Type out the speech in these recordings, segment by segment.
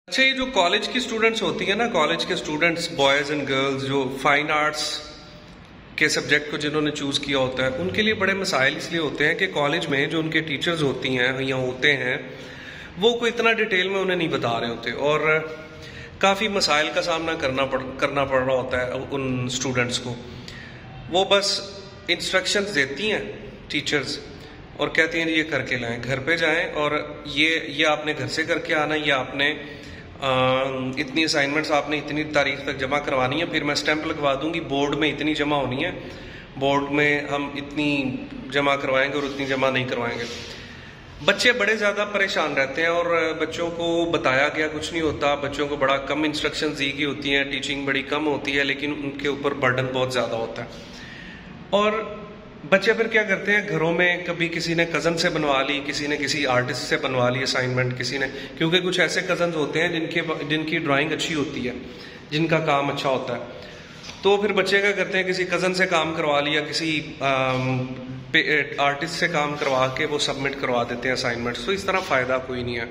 अच्छा, ये जो कॉलेज की स्टूडेंट्स होती है ना, कॉलेज के स्टूडेंट्स बॉयज़ एंड गर्ल्स जो फाइन आर्ट्स के सब्जेक्ट को जिन्होंने चूज़ किया होता है, उनके लिए बड़े मसाइल इसलिए होते हैं कि कॉलेज में जो उनके टीचर्स होती हैं या होते हैं वो कोई इतना डिटेल में उन्हें नहीं बता रहे होते और काफ़ी मसाइल का सामना करना पड़ रहा होता है उन स्टूडेंट्स को। वो बस इंस्ट्रक्शंस देती हैं टीचर्स और कहती हैं ये करके लाएं, घर पे जाएं और ये आपने घर से करके आना, ये आपने इतनी असाइनमेंट्स आपने इतनी तारीख तक जमा करवानी है, फिर मैं स्टैंप लगवा दूंगी, बोर्ड में इतनी जमा होनी है, बोर्ड में हम इतनी जमा करवाएंगे और उतनी जमा नहीं करवाएंगे। बच्चे बड़े ज़्यादा परेशान रहते हैं और बच्चों को बताया गया कुछ नहीं होता, बच्चों को बड़ा कम इंस्ट्रक्शंस दी गई होती हैं, टीचिंग बड़ी कम होती है, लेकिन उनके ऊपर बर्डन बहुत ज़्यादा होता है। और बच्चे फिर क्या करते हैं, घरों में कभी किसी ने कज़न से बनवा ली, किसी ने किसी आर्टिस्ट से बनवा ली असाइनमेंट, किसी ने, क्योंकि कुछ ऐसे कज़न्स होते हैं जिनकी ड्राइंग अच्छी होती है, जिनका काम अच्छा होता है, तो फिर बच्चे क्या करते हैं, किसी कज़न से काम करवा लिया, किसी आर्टिस्ट से काम करवा के वो सबमिट करवा देते हैं असाइनमेंट्स। तो इस तरह फ़ायदा कोई नहीं है।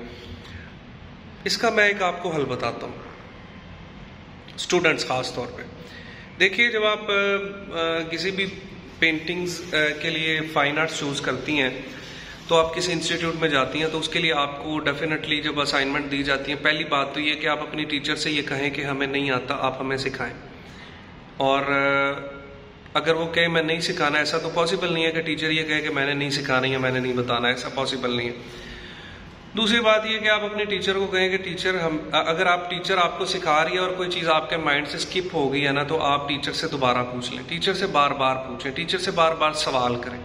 इसका मैं एक आपको हल बताता हूँ, स्टूडेंट्स खास तौर पे देखिए, जब आप किसी भी पेंटिंग्स के लिए फाइन आर्ट्स चूज़ करती हैं तो आप किसी इंस्टीट्यूट में जाती हैं, तो उसके लिए आपको डेफिनेटली जब असाइनमेंट दी जाती है, पहली बात तो ये कि आप अपनी टीचर से ये कहें कि हमें नहीं आता, आप हमें सिखाएं। और अगर वो कहे मैं नहीं सिखाना, ऐसा तो पॉसिबल नहीं है कि टीचर ये कहे कि मैंने नहीं सिखाना या मैंने नहीं बताना, ऐसा पॉसिबल नहीं है। दूसरी बात यह कि आप अपने टीचर को कहें कि टीचर अगर आप टीचर आपको सिखा रही है और कोई चीज़ आपके माइंड से स्किप हो गई है ना, तो आप टीचर से दोबारा पूछ लें, टीचर से बार बार पूछें, टीचर से बार बार सवाल करें।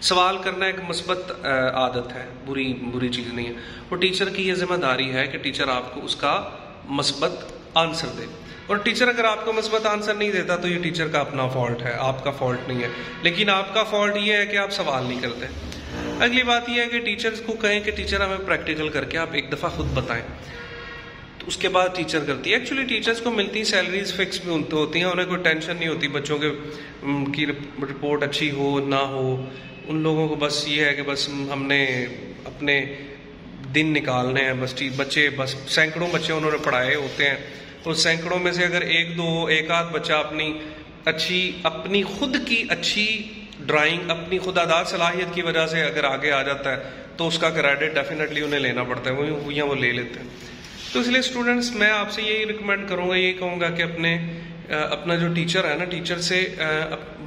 सवाल करना एक मुस्बत आदत है, बुरी चीज़ नहीं है। और टीचर की ये जिम्मेदारी है कि टीचर आपको उसका मुस्बत आंसर दे, और टीचर अगर आपको मुस्बत आंसर नहीं देता तो ये टीचर का अपना फॉल्ट है, आपका फॉल्ट नहीं है। लेकिन आपका फॉल्ट ये है कि आप सवाल नहीं करते। अगली बात यह है कि टीचर्स को कहें कि टीचर हमें प्रैक्टिकल करके आप एक दफ़ा खुद बताएं, तो उसके बाद टीचर करती है। एक्चुअली टीचर्स को मिलती सैलरीज फिक्स भी होती हैं, उन्हें कोई टेंशन नहीं होती बच्चों के की रिपोर्ट अच्छी हो ना हो। उन लोगों को बस ये है कि बस हमने अपने दिन निकालने हैं, बच्चे बस सैकड़ों बच्चे उन्होंने पढ़ाए होते हैं, और सैकड़ों में से अगर एक आध बच्चा अपनी खुद की अच्छी ड्राइंग, अपनी खुदादाद सलाहियत की वजह से अगर आगे आ जाता है तो उसका क्रेडिट डेफिनेटली उन्हें लेना पड़ता है, वो ले लेते हैं। तो इसलिए स्टूडेंट्स, मैं आपसे यही रिकमेंड करूँगा, यही कहूँगा कि अपना जो टीचर है ना, टीचर से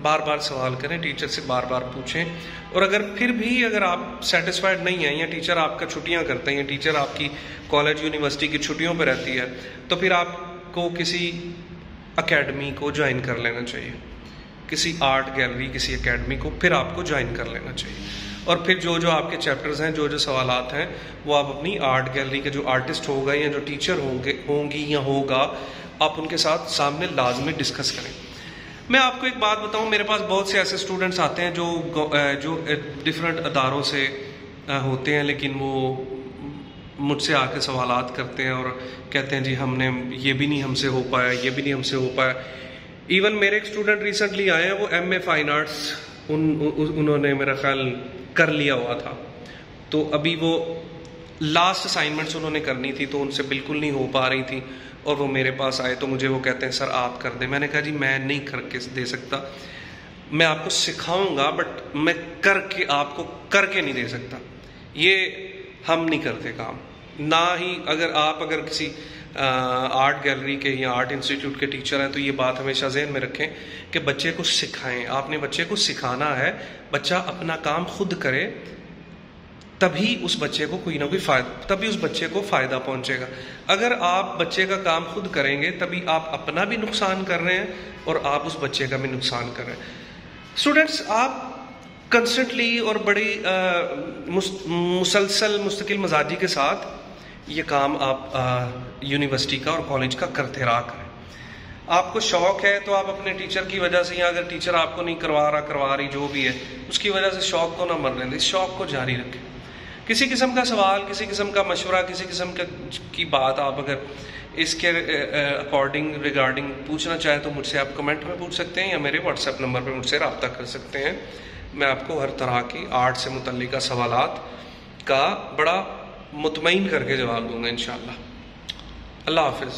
बार बार सवाल करें, टीचर से बार बार पूछें। और अगर आप सेटिस्फाइड नहीं हैं या टीचर आपका छुट्टियाँ करते हैं या टीचर आपकी कॉलेज यूनिवर्सिटी की छुट्टियों पर रहती है, तो फिर आपको किसी अकेडमी को ज्वाइन कर लेना चाहिए, किसी आर्ट गैलरी, किसी एकेडमी को फिर आपको ज्वाइन कर लेना चाहिए। और फिर जो आपके चैप्टर्स हैं, जो सवालात हैं, वो आप अपनी आर्ट गैलरी के जो आर्टिस्ट होगा या जो टीचर होंगी या होगा, आप उनके साथ सामने लाजमी डिस्कस करें। मैं आपको एक बात बताऊं, मेरे पास बहुत से ऐसे स्टूडेंट्स आते हैं जो डिफरेंट अदारों से होते हैं, लेकिन वो मुझसे आके सवालात करते हैं और कहते हैं जी हमने ये भी नहीं हमसे हो पाया, ये भी नहीं हमसे हो पाया। इवन मेरे एक स्टूडेंट रिसेंटली आए हैं, वो MA फाइन आर्ट्स उन्होंने मेरा ख्याल कर लिया हुआ था, तो अभी वो लास्ट असाइनमेंट्स उन्होंने करनी थी, तो उनसे बिल्कुल नहीं हो पा रही थी, और वो मेरे पास आए तो मुझे वो कहते हैं सर आप कर दें। मैंने कहा जी मैं नहीं करके दे सकता, मैं आपको सिखाऊंगा बट मैं आपको करके नहीं दे सकता, ये हम नहीं करते काम। ना ही अगर किसी आर्ट गैलरी के या आर्ट इंस्टीट्यूट के टीचर हैं, तो ये बात हमेशा ज़हन में रखें कि बच्चे को सिखाएं। आपने बच्चे को सिखाना है, बच्चा अपना काम खुद करे, तभी उस बच्चे को कोई ना कोई तभी उस बच्चे को फ़ायदा पहुंचेगा। अगर आप बच्चे का काम खुद करेंगे, तभी आप अपना भी नुकसान कर रहे हैं और आप उस बच्चे का भी नुकसान कर रहे हैं। स्टूडेंट्स, आप कंस्टेंटली और बड़ी मुसलसल मुस्तकिल मजाजी के साथ ये काम आप यूनिवर्सिटी का और कॉलेज का करते रहा करें। आपको शौक है तो आप अपने टीचर की वजह से, या अगर टीचर आपको नहीं करवा रही जो भी है, उसकी वजह से शौक को ना मरने दें, इस शौक को जारी रखें। किसी किस्म का सवाल, किसी किस्म का मशवरा, किसी किस्म की बात आप अगर इसके अकॉर्डिंग रिगार्डिंग पूछना चाहें तो मुझसे आप कमेंट में पूछ सकते हैं या मेरे व्हाट्सएप नंबर पर मुझसे रब्ता कर सकते हैं। मैं आपको हर तरह की आर्ट से मुतल्लिका सवालात का बड़ा मुतमईन करके जवाब दूंगा इंशाअल्लाह। अल्लाह हाफिज़।